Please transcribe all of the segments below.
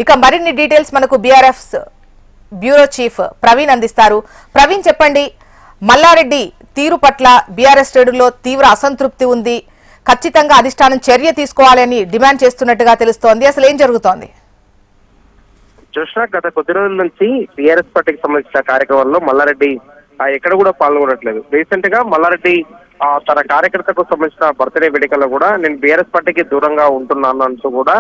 ఇక మరిన్ని డీటెయిల్స్ మనకు బీఆర్ఎఫ్ బ్యూరో చీఫ్ ప్రవీణ్ అందిస్తారు. ప్రవీణ్ చెప్పండి, మల్లారెడ్డి తీరు పట్ల బీఆర్ఎస్ శ్రేణుల్లో తీవ్ర అసంతృప్తి ఉంది, ఖచ్చితంగా అధిష్టానం చర్య తీసుకోవాలని డిమాండ్ చేస్తున్నట్టుగా తెలుస్తోంది. అసలు ఏం జరుగుతోంది? చూసినా గత కొద్ది రోజుల నుంచి బీఆర్ఎస్ పార్టీకి సంబంధించిన కార్యక్రమంలో మల్లారెడ్డి ఎక్కడ కూడా పాల్గొనట్లేదు. రీసెంట్ గా మల్లారెడ్డి తన కార్యకర్తకు సంబంధించిన బర్త్డే వేడుకల్లో కూడా నేను బీఆర్ఎస్ పార్టీకి దూరంగా ఉంటున్నాను అంటూ కూడా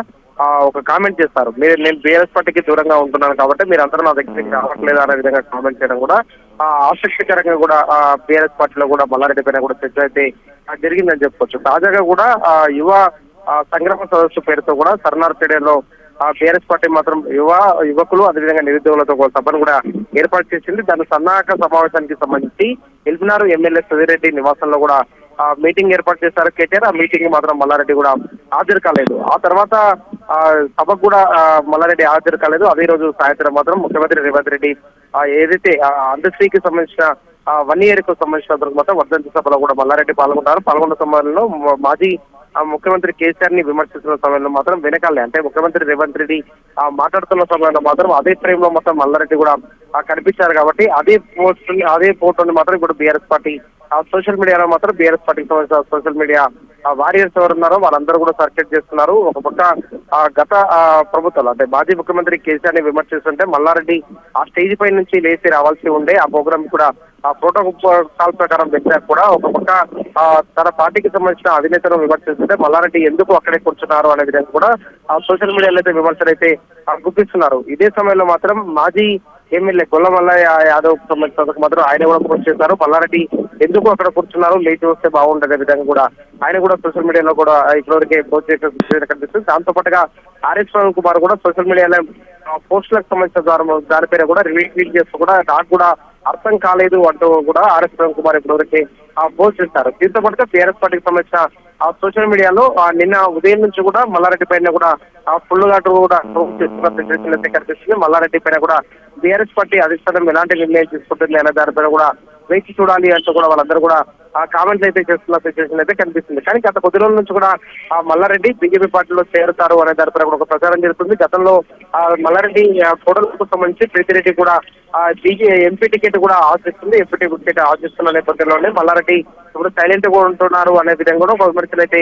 ఒక కామెంట్ చేస్తారు. నేను బీఆర్ఎస్ పార్టీకి దూరంగా ఉంటున్నాను కాబట్టి మీరు అందరూ నా దగ్గరికి రావట్లేదు అనే విధంగా కామెంట్ చేయడం కూడా ఆసక్తికరంగా కూడా బీఆర్ఎస్ పార్టీలో కూడా మల్లారెడ్డి పైన కూడా చర్చ అయితే జరిగిందని చెప్పుకోవచ్చు. తాజాగా కూడా యువ సంగ్రామ సదస్సు పేరుతో కూడా సర్నార్ స్టేడియంలో బీఆర్ఎస్ పార్టీ మాత్రం యువకులు అదేవిధంగా నిరుద్యోగులతో ఒక సభను కూడా ఏర్పాటు చేసింది. దాని సన్నాహక సమావేశానికి సంబంధించి ఎల్బినార్ ఎమ్మెల్యే సుధీరెడ్డి నివాసంలో కూడా మీటింగ్ ఏర్పాటు చేశారు కేటీఆర్. ఆ మీటింగ్ మాత్రం మల్లారెడ్డి కూడా హాజరు కాలేదు. ఆ తర్వాత సభకు కూడా మల్లారెడ్డి హాజరు కాలేదు. అదే రోజు సాయంత్రం మాత్రం ముఖ్యమంత్రి రేవంత్ రెడ్డి ఏదైతే అందశ్రీకి సంబంధించిన 1 year కు సంబంధించిన మాత్రం వర్ధంతి సభలో కూడా మల్లారెడ్డి పాల్గొన్న సమయంలో మాజీ ముఖ్యమంత్రి కేసీఆర్ ని విమర్శిస్తున్న సమయంలో మాత్రం వెనకాలే అంటే ముఖ్యమంత్రి రేవంత్ రెడ్డి మాట్లాడుతున్న సమయంలో మాత్రం అదే ఫ్రేమ్ లో మొత్తం మల్లారెడ్డి కూడా కనిపించారు. కాబట్టి అదే ఫోటోని మాత్రం ఇప్పుడు బీఆర్ఎస్ పార్టీ సోషల్ మీడియాలో మాత్రం బీఆర్ఎస్ పార్టీకి సంబంధించిన సోషల్ మీడియా వారియర్స్ ఎవరు ఉన్నారో వాళ్ళందరూ కూడా సర్క్యులేట్ చేస్తున్నారు. ఒక పక్క గత ప్రభుత్వాలు అంటే మాజీ ముఖ్యమంత్రి కేసీఆర్ ని విమర్శిస్తుంటే మల్లారెడ్డి ఆ స్టేజ్ పై నుంచి లేచి రావాల్సి ఉండే ఆ ప్రోగ్రామ్ కూడా ప్రోటోకాల్ ప్రకారం పెట్టారు కూడా. ఒక పక్క తన పార్టీకి సంబంధించిన అధినేతను విమర్శిస్తుంటే మల్లారెడ్డి ఎందుకు అక్కడే కూర్చున్నారు అనే విధంగా కూడా సోషల్ మీడియాలో అయితే విమర్శలు అయితే గుర్తిస్తున్నారు. ఇదే సమయంలో మాత్రం మాజీ ఎమ్మెల్యే గొల్లమల్లయ్య యాదవ్ సంబంధించినందుకు మాత్రం ఆయన కూడా పోస్ట్ చేశారు. మల్లారెడ్డి ఎందుకు అక్కడ కూర్చున్నారు, లేచి వస్తే బాగుండనే విధంగా కూడా ఆయన కూడా సోషల్ మీడియాలో కూడా ఇప్పటివరకే పోస్ట్ చేసిన కనిపిస్తుంది. దాంతో పాటుగా ఆర్ఎస్ ప్రవీణ్ కుమార్ కూడా సోషల్ మీడియాలో పోస్టులకు సంబంధించిన దానిపైన కూడా రివీల్ చేస్తూ కూడా నాకు కూడా అర్థం కాలేదు అంటూ కూడా ఆర్ఎస్ ప్రవీణ్ కుమార్ ఇప్పటివరకే పోస్ట్ చేస్తారు. దీంతో పాటుగా బీఆర్ఎస్ పార్టీకి సంబంధించిన సోషల్ మీడియాలో నిన్న ఉదయం నుంచి కూడా మల్లారెడ్డి పైన కూడా ఫుల్ గా కూడా చేస్తున్న సిచ్యువేషన్ అయితే కనిపిస్తుంది. మల్లారెడ్డి పైన కూడా బీఆర్ఎస్ పార్టీ అధిష్టానం ఎలాంటి నిర్ణయం తీసుకుంటుంది అనే దానిపైన కూడా వేచి చూడాలి అంటూ కూడా వాళ్ళందరూ కూడా కామెంట్లు అయితే చేస్తున్న సిచ్యువేషన్ అయితే కనిపిస్తుంది. కానీ గత కొద్ది రోజుల నుంచి కూడా మల్లారెడ్డి బీజేపీ పార్టీలో చేరుతారు అనే దానిపైన కూడా ఒక ప్రచారం జరుగుతుంది. గతంలో మల్లారెడ్డి ఫోటోలకు సంబంధించి ప్రీతిరెడ్డి కూడా ఎంపీ టికెట్ కూడా ఆశిస్తుంది. ఎంపీ టికెట్ ఆశిస్తున్న నేపథ్యంలోనే మల్లారెడ్డి ఇప్పుడు సైలెంట్ గా ఉంటున్నారు అనే విధంగా కూడా ఒక విమర్శలు అయితే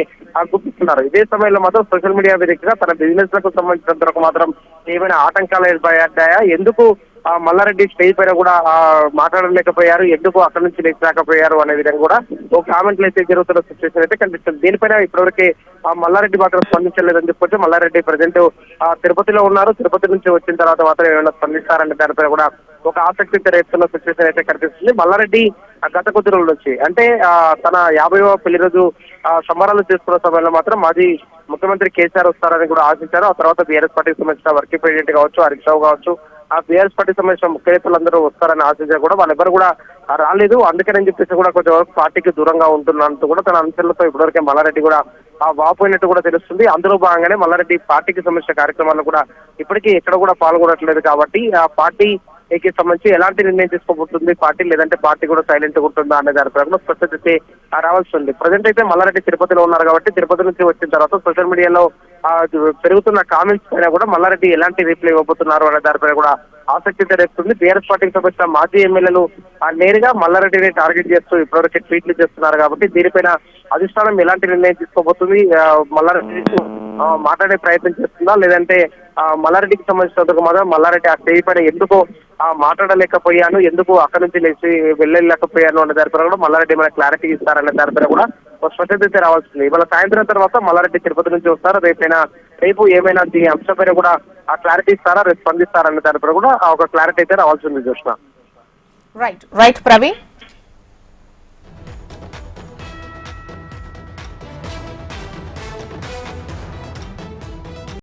గుర్తిస్తున్నారు. ఇదే సమయంలో మాత్రం సోషల్ మీడియా వేదికగా తన బిజినెస్ లకు సంబంధించినంత మాత్రం ఏమైనా ఆటంకాలు ఏర్పడ్డాయా, ఎందుకు మల్లారెడ్డి స్టేజ్ పైన కూడా మాట్లాడలేకపోయారు, ఎందుకు అక్కడి నుంచి లేకపోయారు అనే విధంగా కూడా ఒక కామెంట్లు అయితే జరుగుతున్న సిచ్యువేషన్ అయితే కనిపిస్తుంది. దీనిపైన ఇప్పటివరకే మల్లారెడ్డి మాత్రం స్పందించలేదని చెప్పుకోవచ్చు. మల్లారెడ్డి ప్రజెంట్ తిరుపతిలో ఉన్నారు. తిరుపతి నుంచి వచ్చిన తర్వాత మాత్రం ఏమైనా స్పందిస్తారనే దానిపైన కూడా ఒక ఆసక్తి రేపుతున్న సిచ్యువేషన్ అయితే కనిపిస్తుంది. మల్లారెడ్డి గత కొద్ది రోజుల నుంచి అంటే తన 50వ పెళ్లి రోజు సంబరాలు చేసుకున్న సమయంలో మాత్రం మాజీ ముఖ్యమంత్రి కేసీఆర్ వస్తారని కూడా ఆశించారు. ఆ తర్వాత బీఆర్ఎస్ పార్టీకి సంబంధించిన వర్కింగ్ ప్రెసిడెంట్ కావచ్చు, హరీష్ రావు కావచ్చు, ఆ బీఆర్ఎస్ పార్టీకి సంబంధించిన ముఖ్య నేతలందరూ వస్తారని ఆశించారు కూడా వాళ్ళెవరు కూడా రాలేదు. అందుకని చెప్పేసి కూడా కొంచెం పార్టీకి దూరంగా ఉంటున్నంటూ కూడా తన అంశాలతో ఇప్పటివరకే మల్లారెడ్డి కూడా వాపోయినట్టు కూడా తెలుస్తుంది. అందులో భాగంగానే మల్లారెడ్డి పార్టీకి సంబంధించిన కార్యక్రమాల్లో కూడా ఇప్పటికీ ఎక్కడ కూడా పాల్గొనట్లేదు. కాబట్టి ఆ పార్టీకి సంబంధించి ఎలాంటి నిర్ణయం తీసుకోబోతుంది పార్టీ, లేదంటే పార్టీ కూడా సైలెంట్ గా ఉంటుందా అనే దాని ప్రకారం స్పష్టత అయితే రావాల్సి ఉంది. ప్రజెంట్ అయితే మల్లారెడ్డి తిరుపతిలో ఉన్నారు కాబట్టి తిరుపతి నుంచి వచ్చిన తర్వాత సోషల్ మీడియాలో పెరుగుతున్న కామెంట్స్ పైన కూడా మల్లారెడ్డి ఎలాంటి రిప్లై ఇవ్వబోతున్నారు అనే దానిపైన కూడా ఆసక్తి రేపుతుంది. బీఆర్ఎస్ పార్టీకి సంబంధించిన మాజీ ఎమ్మెల్యేలు నేరుగా మల్లారెడ్డిని టార్గెట్ చేస్తూ ఇప్పటివరకు ట్వీట్లు చేస్తున్నారు. కాబట్టి దీనిపైన అధిష్టానం ఎలాంటి నిర్ణయం తీసుకోబోతుంది, మల్లారెడ్డి మాట్లాడే ప్రయత్నం చేస్తుందా, లేదంటే మల్లారెడ్డికి సంబంధించినందుకు మాత్రం మల్లారెడ్డి ఆ స్టేజ్ పైన ఎందుకు మాట్లాడలేకపోయాను, ఎందుకు అక్కడి నుంచి లేచి వెళ్ళలేకపోయాను అనే దానిపైన కూడా మల్లారెడ్డి ఏమైనా క్లారిటీ ఇస్తారనే దానిపైన కూడా స్పష్టత అయితే రావాల్సింది. ఇవాళ సాయంత్రం తర్వాత మల్లారెడ్డి తిరుపతి నుంచి వస్తారు. రేపు ఏమైనా ఈ అంశంపైన కూడా ఆ క్లారిటీ ఇస్తారా, రేపు స్పందిస్తారనే దానిపైన కూడా ఒక క్లారిటీ అయితే రావాల్సింది. చూసిన రైట్ ప్రవీణ్.